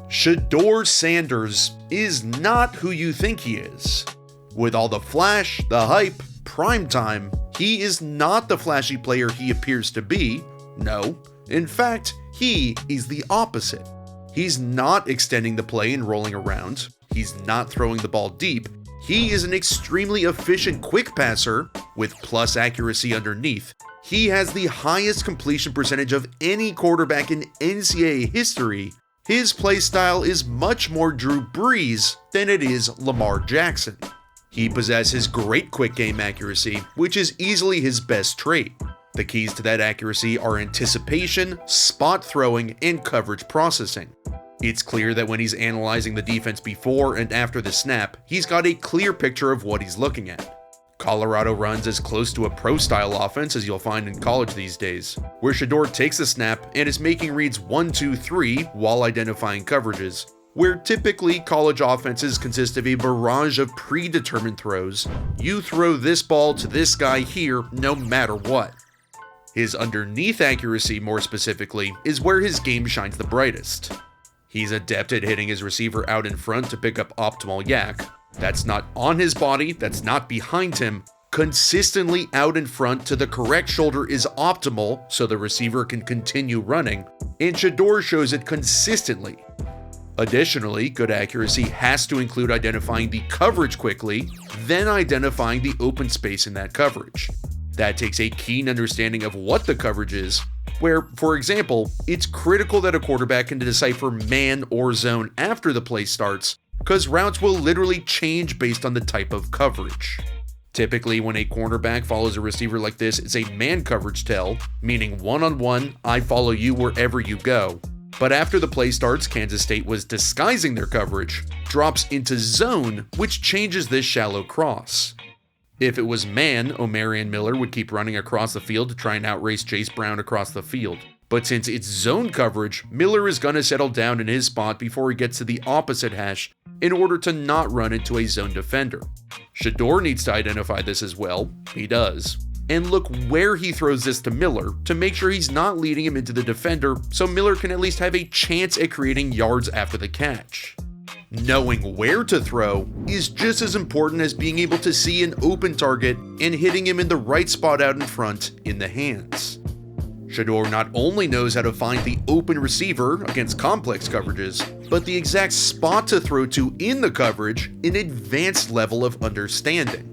Shedeur Sanders is not who you think he is. With all the flash, the hype, primetime, he is not the flashy player he appears to be. No, in fact, he is the opposite. He's not extending the play and rolling around. He's not throwing the ball deep. He is an extremely efficient quick passer with plus accuracy underneath. He has the highest completion percentage of any quarterback in NCAA history. His play style is much more Drew Brees than it is Lamar Jackson. He possesses great quick game accuracy, which is easily his best trait. The keys to that accuracy are anticipation, spot throwing, and coverage processing. It's clear that when he's analyzing the defense before and after the snap, he's got a clear picture of what he's looking at. Colorado runs as close to a pro-style offense as you'll find in college these days, where Shedeur takes the snap and is making reads 1, 2, 3 while identifying coverages, where typically college offenses consist of a barrage of predetermined throws. You throw this ball to this guy here no matter what. His underneath accuracy, more specifically, is where his game shines the brightest. He's adept at hitting his receiver out in front to pick up optimal yak. That's not on his body, that's not behind him. Consistently out in front to the correct shoulder is optimal so the receiver can continue running, and Shedeur shows it consistently. Additionally, good accuracy has to include identifying the coverage quickly, then identifying the open space in that coverage. That takes a keen understanding of what the coverage is, where, for example, it's critical that a quarterback can decipher man or zone after the play starts, because routes will literally change based on the type of coverage. Typically, when a cornerback follows a receiver like this, it's a man coverage tell, meaning one-on-one, I follow you wherever you go. But after the play starts, Kansas State was disguising their coverage, drops into zone, which changes this shallow cross. If it was man, Omarion Miller would keep running across the field to try and outrace Chase Brown across the field. But since it's zone coverage, Miller is going to settle down in his spot before he gets to the opposite hash in order to not run into a zone defender. Shedeur needs to identify this as well. He does. And look where he throws this to Miller to make sure he's not leading him into the defender so Miller can at least have a chance at creating yards after the catch. Knowing where to throw is just as important as being able to see an open target and hitting him in the right spot out in front in the hands. Shedeur not only knows how to find the open receiver against complex coverages, but the exact spot to throw to in the coverage, an advanced level of understanding.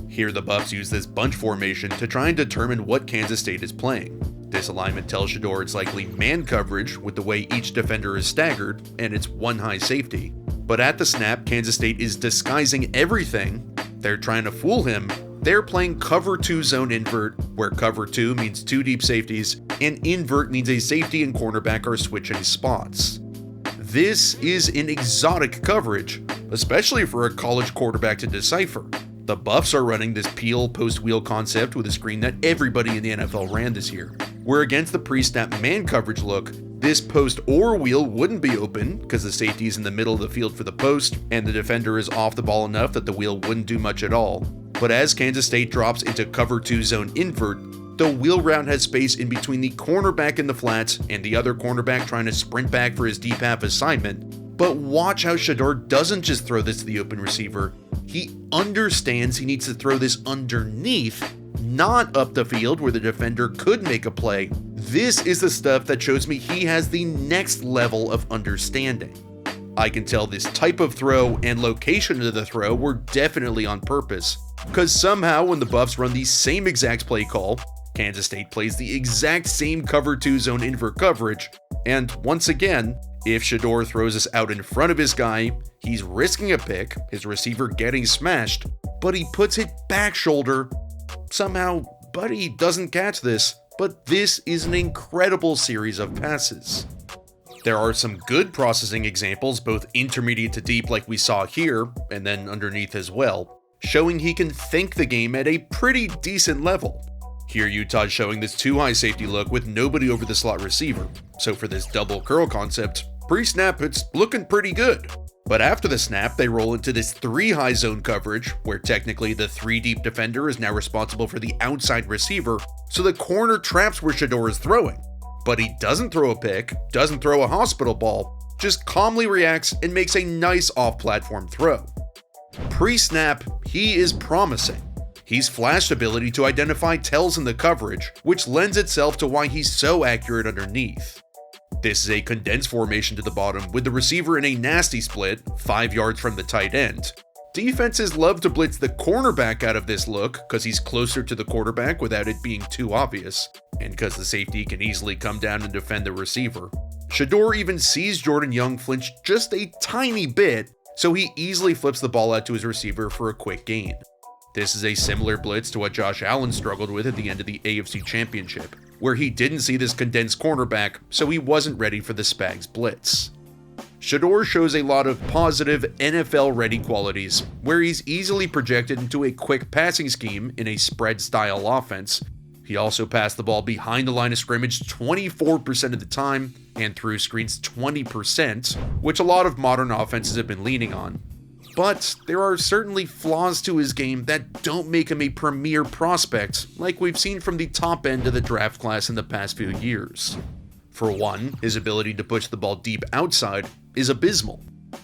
Here the Buffs use this bunch formation to try and determine what Kansas State is playing. This alignment tells Shedeur it's likely man coverage with the way each defender is staggered, and it's one high safety. But at the snap, Kansas State is disguising everything. They're trying to fool him. They're playing cover 2 zone invert, where cover 2 means 2 deep safeties, and invert means a safety and cornerback are switching spots. This is an exotic coverage, especially for a college quarterback to decipher. The Buffs are running this peel post-wheel concept with a screen that everybody in the NFL ran this year, where against the pre-snap man coverage look, this post or wheel wouldn't be open because the safety is in the middle of the field for the post and the defender is off the ball enough that the wheel wouldn't do much at all. But as Kansas State drops into cover 2 zone invert, the wheel route has space in between the cornerback in the flats and the other cornerback trying to sprint back for his deep half assignment. But watch how Shedeur doesn't just throw this to the open receiver. He understands he needs to throw this underneath, not up the field where the defender could make a play. This is the stuff that shows me he has the next level of understanding. I can tell this type of throw and location of the throw were definitely on purpose, because somehow when the Buffs run the same exact play call, Kansas State plays the exact same cover 2 zone invert coverage, and once again, if Shedeur throws this out in front of his guy, he's risking a pick, his receiver getting smashed, but he puts it back shoulder. Somehow, Buddy doesn't catch this, but this is an incredible series of passes. There are some good processing examples, both intermediate to deep like we saw here, and then underneath as well, showing he can think the game at a pretty decent level. Here Utah's showing this 2 high safety look with nobody over the slot receiver, so for this double curl concept, pre-snap it's looking pretty good. But after the snap, they roll into this 3 high zone coverage, where technically the 3 deep defender is now responsible for the outside receiver, so the corner traps where Shedeur is throwing. But he doesn't throw a pick, doesn't throw a hospital ball, just calmly reacts and makes a nice off-platform throw. Pre-snap, he is promising. He's flashed ability to identify tells in the coverage, which lends itself to why he's so accurate underneath. This is a condensed formation to the bottom with the receiver in a nasty split, 5 yards from the tight end. Defenses love to blitz the cornerback out of this look because he's closer to the quarterback without it being too obvious, and because the safety can easily come down and defend the receiver. Shedeur even sees Jordan Young flinch just a tiny bit, so he easily flips the ball out to his receiver for a quick gain. This is a similar blitz to what Josh Allen struggled with at the end of the AFC Championship, where he didn't see this condensed cornerback, so he wasn't ready for the Spags blitz. Shedeur shows a lot of positive NFL-ready qualities, where he's easily projected into a quick passing scheme in a spread-style offense. He also passed the ball behind the line of scrimmage 24% of the time, and through screens 20%, which a lot of modern offenses have been leaning on. But there are certainly flaws to his game that don't make him a premier prospect, like we've seen from the top end of the draft class in the past few years. For one, his ability to push the ball deep outside is abysmal.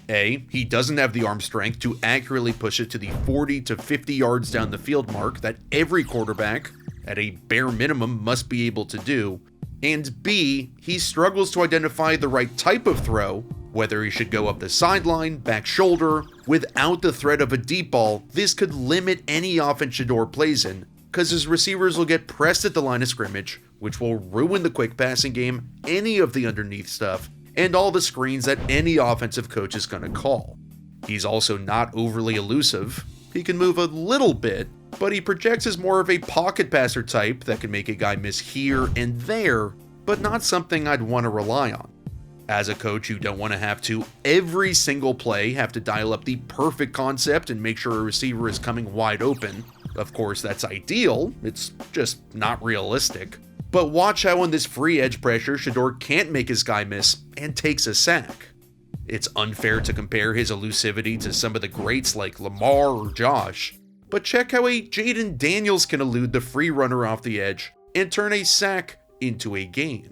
He doesn't have the arm strength to accurately push it to the 40 to 50 yards down the field mark that every quarterback, at a bare minimum, must be able to do. And B, he struggles to identify the right type of throw, whether he should go up the sideline, back shoulder. Without the threat of a deep ball, this could limit any offense Shedeur plays in, because his receivers will get pressed at the line of scrimmage, which will ruin the quick passing game, any of the underneath stuff, and all the screens that any offensive coach is going to call. He's also not overly elusive. He can move a little bit, but he projects as more of a pocket passer type that can make a guy miss here and there, but not something I'd want to rely on. As a coach, you don't want to have to, every single play, have to dial up the perfect concept and make sure a receiver is coming wide open. Of course, that's ideal, it's just not realistic. But watch how on this free edge pressure, Shedeur can't make his guy miss and takes a sack. It's unfair to compare his elusivity to some of the greats like Lamar or Josh, but check how a Jaden Daniels can elude the free runner off the edge and turn a sack into a gain.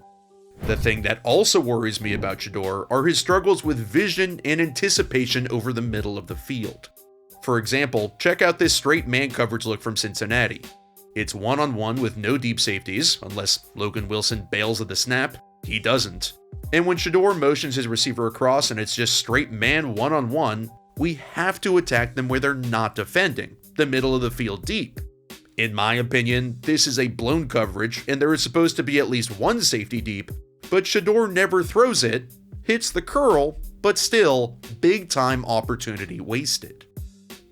The thing that also worries me about Shedeur are his struggles with vision and anticipation over the middle of the field. For example, check out this straight man coverage look from Cincinnati. It's one-on-one with no deep safeties, unless Logan Wilson bails at the snap. He doesn't. And when Shedeur motions his receiver across and it's just straight man one-on-one, we have to attack them where they're not defending, the middle of the field deep. In my opinion, this is a blown coverage, and there is supposed to be at least one safety deep, but Shedeur never throws it, hits the curl, but still, big-time opportunity wasted.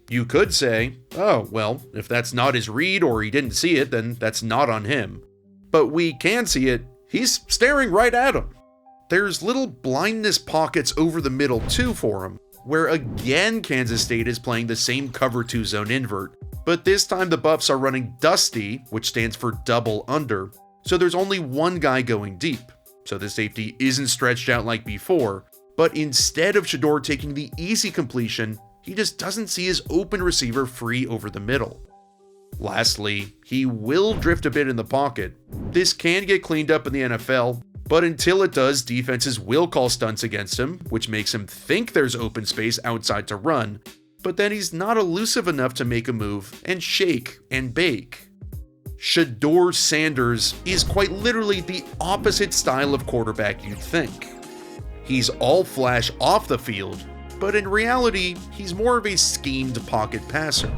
You could say, oh, well, if that's not his read or he didn't see it, then that's not on him. But we can see it, he's staring right at him. There's little blindness pockets over the middle too for him, where again Kansas State is playing the same cover 2 zone invert, but this time the Buffs are running Dusty, which stands for double under, so there's only one guy going deep, so the safety isn't stretched out like before, but instead of Shedeur taking the easy completion, he just doesn't see his open receiver free over the middle. Lastly, he will drift a bit in the pocket. This can get cleaned up in the NFL, but until it does, defenses will call stunts against him, which makes him think there's open space outside to run, but then he's not elusive enough to make a move and shake and bake. Shedeur Sanders is quite literally the opposite style of quarterback you'd think. He's all flash off the field, but in reality, he's more of a schemed pocket passer.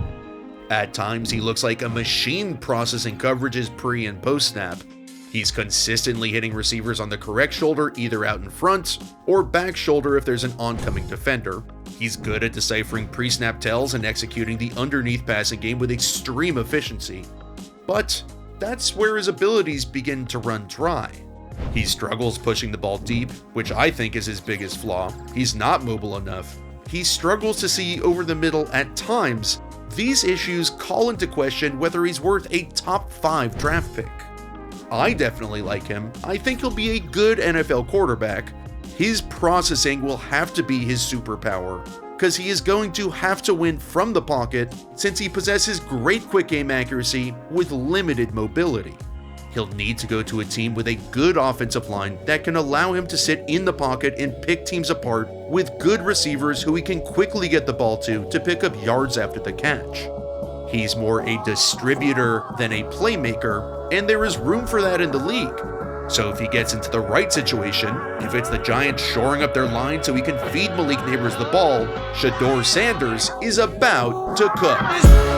At times, he looks like a machine processing coverages pre and post snap. He's consistently hitting receivers on the correct shoulder, either out in front or back shoulder if there's an oncoming defender. He's good at deciphering pre-snap tells and executing the underneath passing game with extreme efficiency. But that's where his abilities begin to run dry. He struggles pushing the ball deep, which I think is his biggest flaw. He's not mobile enough. He struggles to see over the middle at times. These issues call into question whether he's worth a top 5 draft pick. I definitely like him. I think he'll be a good NFL quarterback. His processing will have to be his superpower, because he is going to have to win from the pocket since he possesses great quick game accuracy with limited mobility. He'll need to go to a team with a good offensive line that can allow him to sit in the pocket and pick teams apart with good receivers who he can quickly get the ball to pick up yards after the catch. He's more a distributor than a playmaker, and there is room for that in the league. So if he gets into the right situation, if it's the Giants shoring up their line so he can feed Malik Neighbors the ball, Shedeur Sanders is about to cook.